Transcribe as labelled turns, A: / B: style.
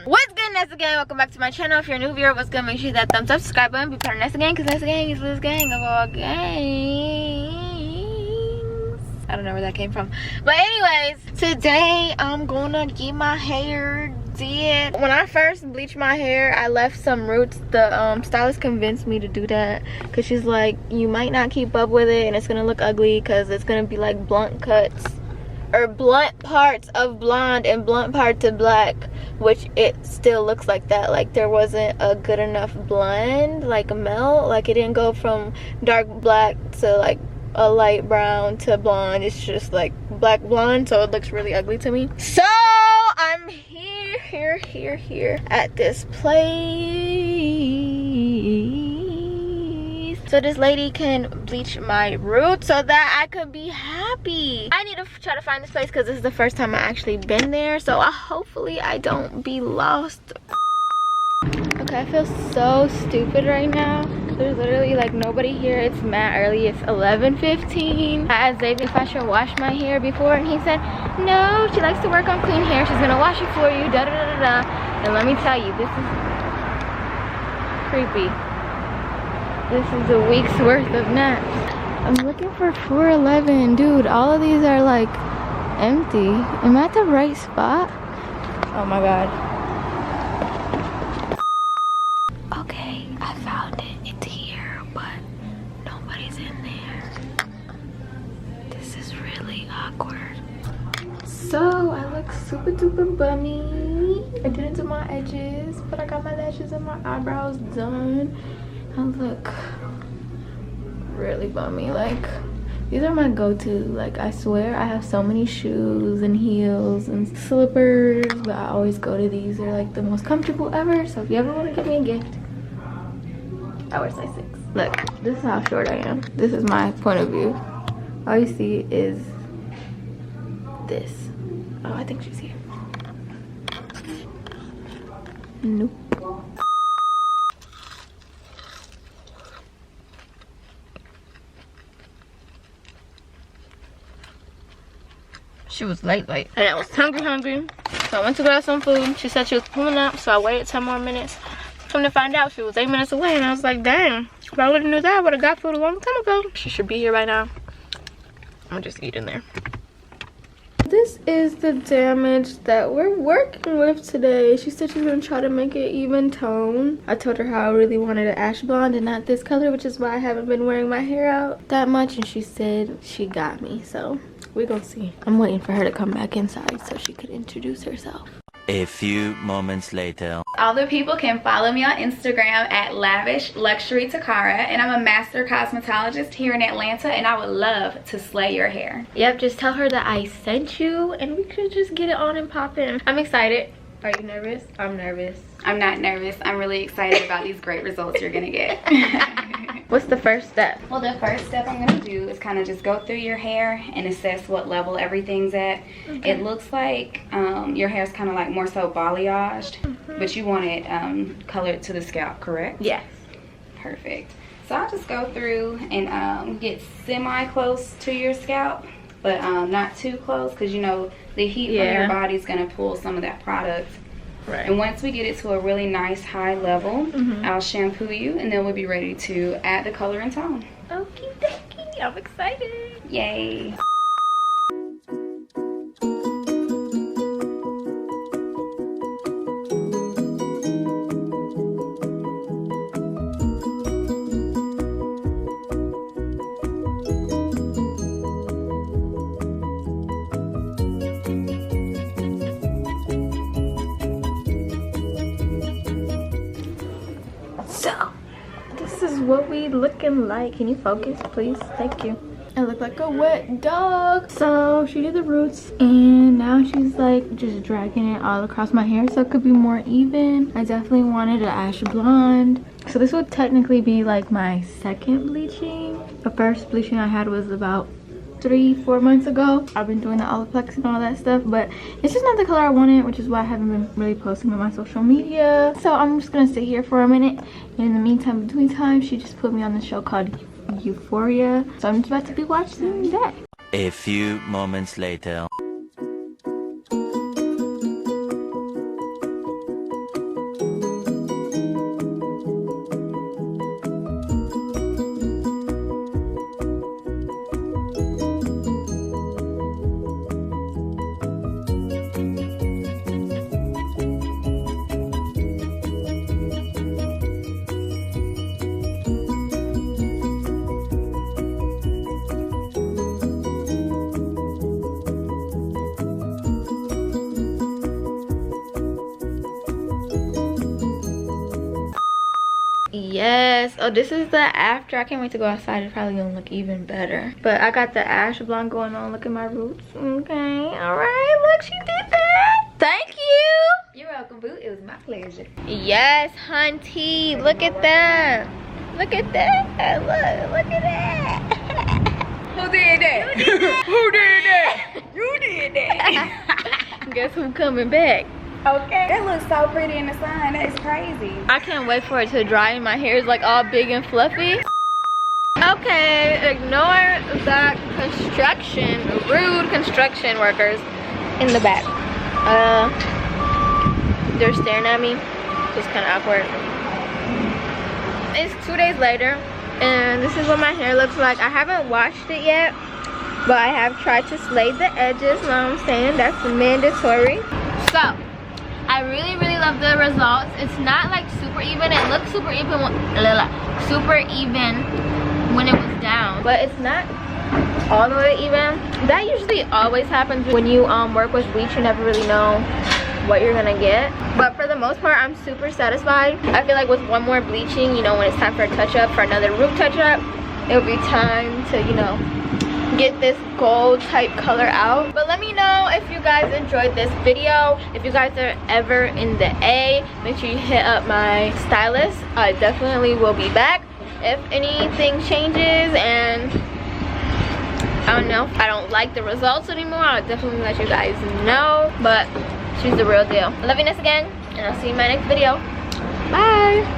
A: What's good, Nessa Gang? Welcome back to my channel. If you're a new viewer, what's good? Make sure you hit that thumbs up, subscribe button, be part of Nessa Gang, because Nessa Gang is this gang of all gangs. I don't know where that came from. But anyways, today I'm gonna get my hair did. When I first bleached my hair, I left some roots. The stylist convinced me to do that because she's like, you might not keep up with it and it's gonna look ugly because it's gonna be like blunt cuts or blunt parts of blonde and blunt parts of black, which it still looks like that. Like there wasn't a good enough blend, like a melt. Like it didn't go from dark black to like a light brown to blonde. It's just like black blonde, so it looks really ugly to me. So I'm here at this place so this lady can bleach my roots so that I could be happy. I need to try to find this place because this is the first time I actually been there, so hopefully I don't be lost. Okay, I feel so stupid right now. There's literally like nobody here. It's mad early. It's 11:15. I asked Xavier if I should wash my hair before, and he said no, she likes to work on clean hair, she's gonna wash it for you, da da da da. And let me tell you, this is creepy. This is a week's worth of naps. I'm looking for 411. Dude, all of these are like empty. Am I at the right spot? Oh my god. Okay, I found it. It's here, but nobody's in there. This is really awkward. So I look super duper bummy. I didn't do my edges, but I got my lashes and my eyebrows done. I look really bummy. Like these are my go-to. Like I swear I have so many shoes and heels and slippers, but I always go to these. They're like the most comfortable ever. So if you ever want to give me a gift, I wear size 6. Look, this is how short I am. This is my point of view. All you see is this. Oh, I think she's here. Nope. She was late, and I was hungry, so I went to grab some food. She said she was pulling up, so I waited 10 more minutes. Come to find out, she was 8 minutes away, and I was like, dang, if I would've knew that, I would've got food a long time ago. She should be here by now. I'm just eating there. This is the damage that we're working with today. She said she's gonna try to make it even tone. I told her how I really wanted an ash blonde and not this color, which is why I haven't been wearing my hair out that much, and she said she got me, so we're gonna see. I'm waiting for her to come back inside so she could introduce herself.
B: A few moments later.
C: All the people can follow me on Instagram at Lavish Luxury Takara, and I'm a master cosmetologist here in Atlanta, and I would love to slay your hair.
A: Yep, just tell her that I sent you and we could just get it on and pop in. I'm excited. Are you nervous? I'm nervous.
C: I'm not nervous. I'm really excited about these great results you're gonna get.
A: What's the first step?
C: Well, the first step I'm gonna do is kind of just go through your hair and assess what level everything's at. Okay. It looks like your hair's kind of like more so balayaged, but you want it colored to the scalp, correct?
A: Yes.
C: Perfect. So I'll just go through and get semi-close to your scalp, but not too close, because you know the heat from your body is gonna pull some of that product. Right. And once we get it to a really nice high level, I'll shampoo you, and then we'll be ready to add the color and tone.
A: Okie dokie, I'm excited.
C: Yay.
A: So, this is what we looking like. Can you focus, please? Thank you. I look like a wet dog. So, she did the roots, and now she's like just dragging it all across my hair so it could be more even. I definitely wanted an ash blonde. So this would technically be like my second bleaching. The first bleaching I had was about 3-4 months ago. I've been doing the Olaplex and all that stuff, but it's just not the color I wanted, which is why I haven't been really posting on my social media. So I'm just gonna sit here for a minute, and in the meantime, between time, she just put me on this show called Euphoria, so I'm just about to be watching that.
B: A few moments later.
A: Yes. Oh, this is the after. I can't wait to go outside. It's probably gonna look even better. But I got the ash blonde going on. Look at my roots. Okay. All right. Look, she did that. Thank you.
C: You're welcome, boo. It was my pleasure.
A: Yes, hunty. Look at that. Look at that. Look at that.
C: Who did that? Who did that? You did that.
A: Guess who's coming back?
C: Okay. That looks so pretty in the sun. That is crazy.
A: I can't wait for it to dry and my hair is like all big and fluffy. Okay, ignore the construction, rude construction workers in the back. They're staring at me. It's kind of awkward. It's 2 days later and this is what my hair looks like. I haven't washed it yet, but I have tried to slay the edges. Know what I'm saying? That's mandatory. So I really love the results. It's not like super even. It looks super even when it was down, but it's not all the way even. That usually always happens when you work with bleach. You never really know what you're gonna get, but for the most part I'm super satisfied. I feel like with one more bleaching, you know, when it's time for a touch-up, for another root touch-up, it'll be time to, you know, get this gold type color out. But let me know if you guys enjoyed this video. If you guys are ever in the A, make sure you hit up my stylist. I definitely will be back if anything changes, and I don't know, if I don't like the results anymore, I'll definitely let you guys know. But she's the real deal. I love you, Vanessa, again, and I'll see you in my next video. Bye.